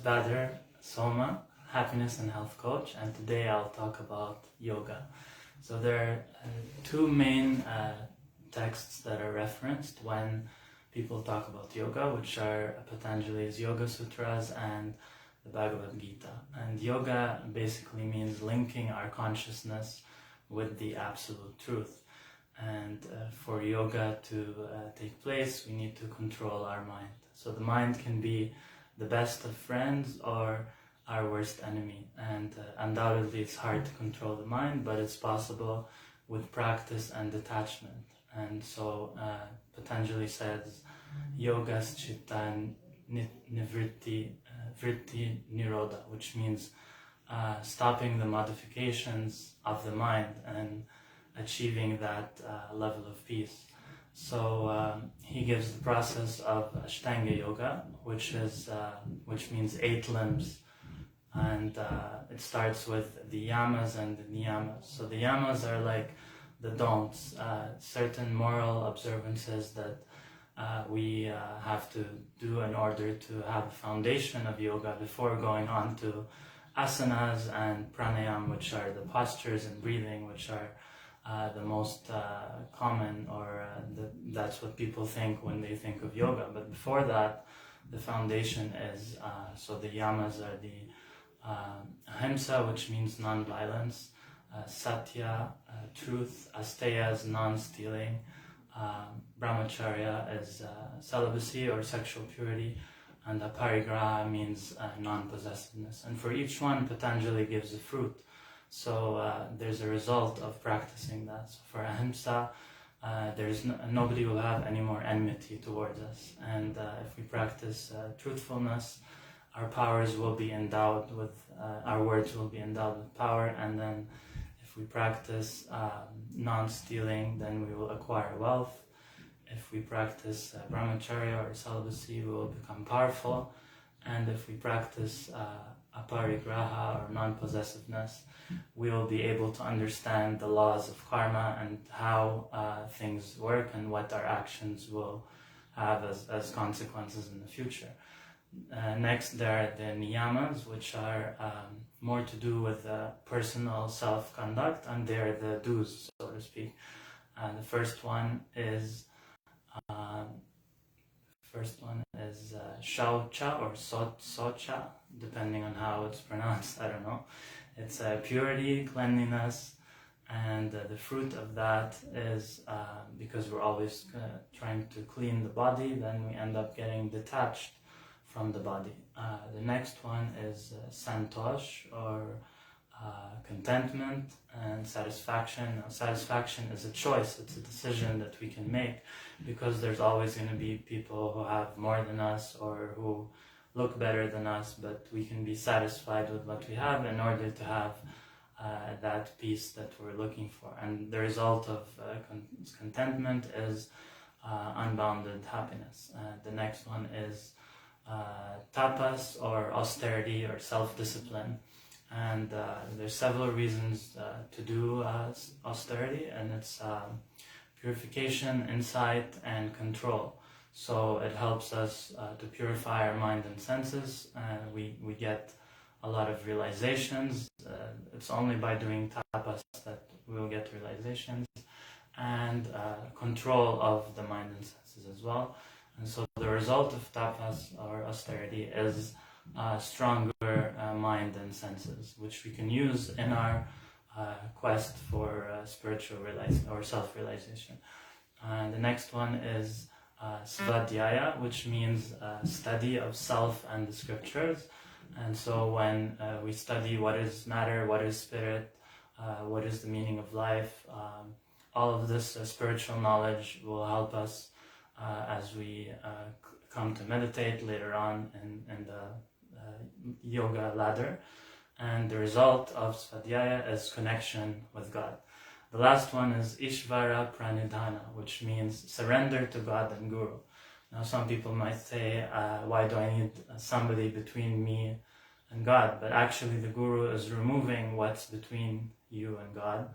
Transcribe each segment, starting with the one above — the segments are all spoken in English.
Badr Soma, Happiness and Health Coach, and today I'll talk about yoga. So there are two main texts that are referenced when people talk about yoga, which are Patanjali's Yoga Sutras and the Bhagavad Gita. And yoga basically means linking our consciousness with the absolute truth. And for yoga to take place, we need to control our mind. So the mind can be the best of friends or our worst enemy. And undoubtedly it's hard to control the mind, but it's possible with practice and detachment. And so Patanjali says, Yogas Chitta Nivritti Vritti Nirodha, which means stopping the modifications of the mind and achieving that level of peace. So he gives the process of Ashtanga Yoga, which means 8 limbs, and it starts with the yamas and the niyamas. So the yamas are like the don'ts, certain moral observances that we have to do in order to have a foundation of yoga before going on to asanas and pranayama, which are the postures and breathing, which are the most common, or that's what people think when they think of yoga. But before that, the foundation is, so the yamas are the ahimsa, which means non-violence, satya, truth, asteya is non-stealing, brahmacharya is celibacy or sexual purity, and aparigraha means non-possessiveness. And for each one, Patanjali gives a fruit. So there's a result of practicing that. So for ahimsa, nobody will have any more enmity towards us. And if we practice truthfulness, our powers will be endowed with, our words will be endowed with power. And then if we practice non-stealing, then we will acquire wealth. If we practice brahmacharya or celibacy, we will become powerful. And if we practice aparigraha or non-possessiveness, we will be able to understand the laws of karma and how things work and what our actions will have as consequences in the future. Next, there are the niyamas, which are more to do with personal self-conduct, and they're the do's, so to speak. The first one is shaucha or socha, depending on how it's pronounced, I don't know. It's purity, cleanliness, and the fruit of that is, because we're always trying to clean the body, then we end up getting detached from the body. The next one is santosh, or contentment and satisfaction. Now, satisfaction is a choice, it's a decision that we can make, because there's always going to be people who have more than us or who look better than us, but we can be satisfied with what we have in order to have that peace that we're looking for. And the result of contentment is unbounded happiness. The next one is tapas, or austerity or self-discipline. And there's several reasons to do austerity, and it's purification, insight, and control. So it helps us to purify our mind and senses, and we get a lot of realizations. It's only by doing tapas that we will get realizations, and control of the mind and senses as well. And so the result of tapas or austerity is stronger mind and senses, which we can use in our quest for spiritual or self-realization. The next one is svadhyaya, which means study of self and the scriptures. And so when we study what is matter, what is spirit, what is the meaning of life, all of this spiritual knowledge will help us as we come to meditate later on in the yoga ladder. And the result of svadhyaya is connection with God. The last one is Ishvara Pranidhana, which means surrender to God and Guru. Now some people might say, why do I need somebody between me and God? But actually the Guru is removing what's between you and God,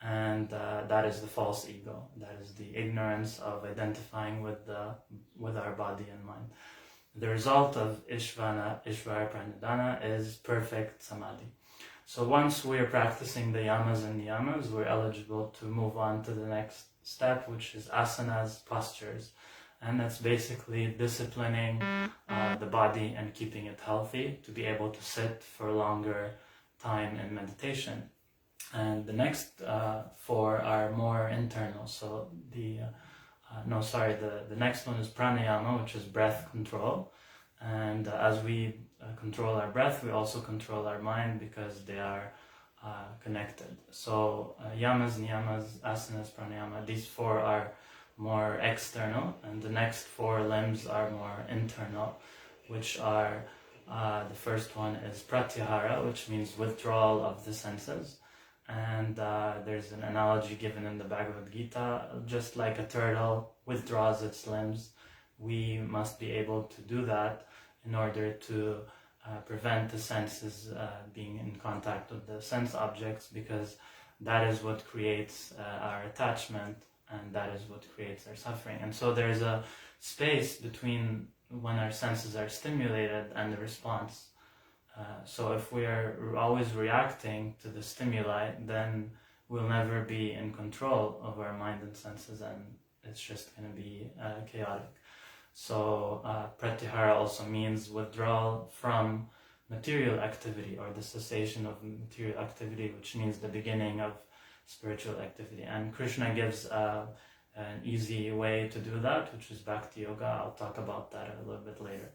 and that is the false ego. That is the ignorance of identifying with our body and mind. the result of Ishvara Pranidhana is perfect Samadhi. So once we're practicing the yamas and niyamas, we're eligible to move on to the next step, which is Asanas Postures. And that's basically disciplining the body and keeping it healthy to be able to sit for longer time in meditation. And the next four are more internal. So the next one is Pranayama, which is breath control. And as we control our breath, we also control our mind because they are connected. So yamas, niyamas, asanas, pranayama, these four are more external, and the next four limbs are more internal, which are, the first one is Pratyahara, which means withdrawal of the senses. And there's an analogy given in the Bhagavad Gita, just like a turtle withdraws its limbs, we must be able to do that in order to prevent the senses being in contact with the sense objects, because that is what creates our attachment, and that is what creates our suffering. And so there's a space between when our senses are stimulated and the response. So if we are always reacting to the stimuli, then we'll never be in control of our mind and senses, and it's just going to be chaotic. So Pratyahara also means withdrawal from material activity, or the cessation of material activity, which means the beginning of spiritual activity. And Krishna gives an easy way to do that, which is Bhakti Yoga. I'll talk about that a little bit later.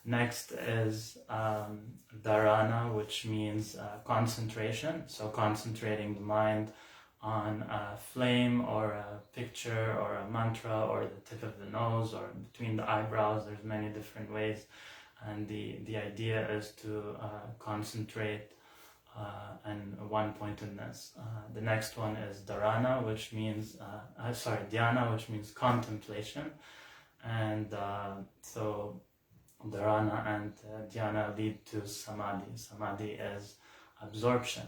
Next is Dharana, which means concentration. So concentrating the mind on a flame or a picture or a mantra or the tip of the nose or between the eyebrows. There's many different ways. And the idea is to concentrate and one-pointedness. The next one is Dharana, which means, Dhyana, which means contemplation. And so Dharana and Dhyana lead to Samadhi. Samadhi is absorption.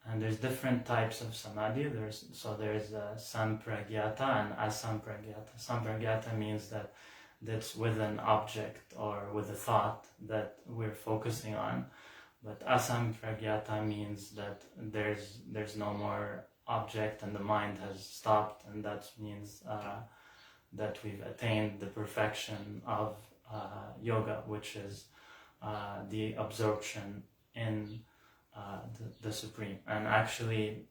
And there's different types of Samadhi. There's Sampragyata and Asampragyata. Sampragyata means that that's with an object or with a thought that we're focusing on. But Asampragyata means that there's no more object and the mind has stopped, and that means that we've attained the perfection of yoga, which is the absorption in the Supreme. And actually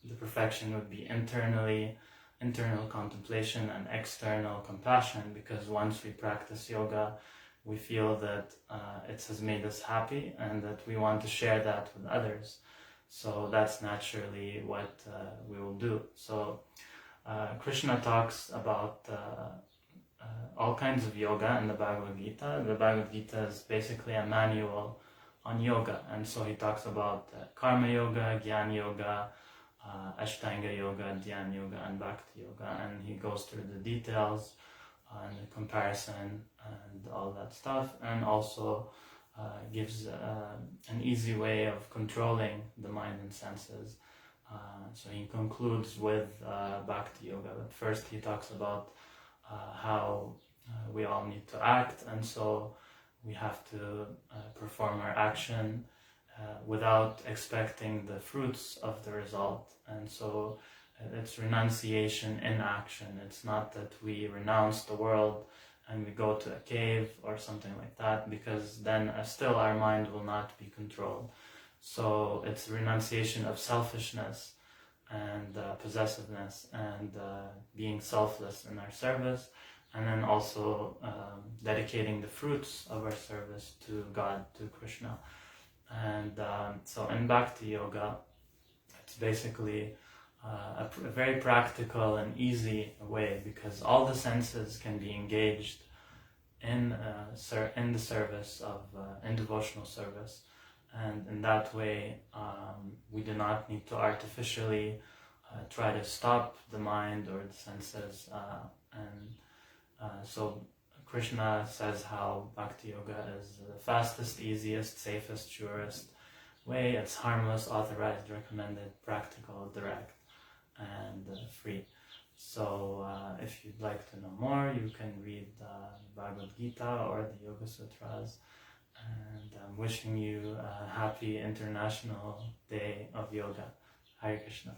the perfection would be internal contemplation and external compassion, because once we practice yoga, we feel that it has made us happy and that we want to share that with others. So that's naturally what we will do. So Krishna talks about all kinds of yoga in the Bhagavad Gita. The Bhagavad Gita is basically a manual on yoga, and so he talks about karma yoga, jnana yoga, ashtanga yoga, dhyana yoga, and bhakti yoga, and he goes through the details and the comparison and all that stuff, and also gives an easy way of controlling the mind and senses. So he concludes with bhakti yoga, but first he talks about how we all need to act, and so we have to perform our action without expecting the fruits of the result. And so it's renunciation in action. It's not that we renounce the world and we go to a cave or something like that, because then still our mind will not be controlled. So it's renunciation of selfishness and possessiveness and being selfless in our service, and then also dedicating the fruits of our service to God, to Krishna. And so in Bhakti Yoga, it's basically a very practical and easy way, because all the senses can be engaged in the service of in devotional service, and in that way we do not need to artificially try to stop the mind or the senses. So Krishna says how Bhakti Yoga is the fastest, easiest, safest, surest way. It's harmless, authorized, recommended, practical, direct, and free. So if you'd like to know more, you can read the Bhagavad Gita or the Yoga Sutras. And I'm wishing you a happy International Day of Yoga. Hare Krishna.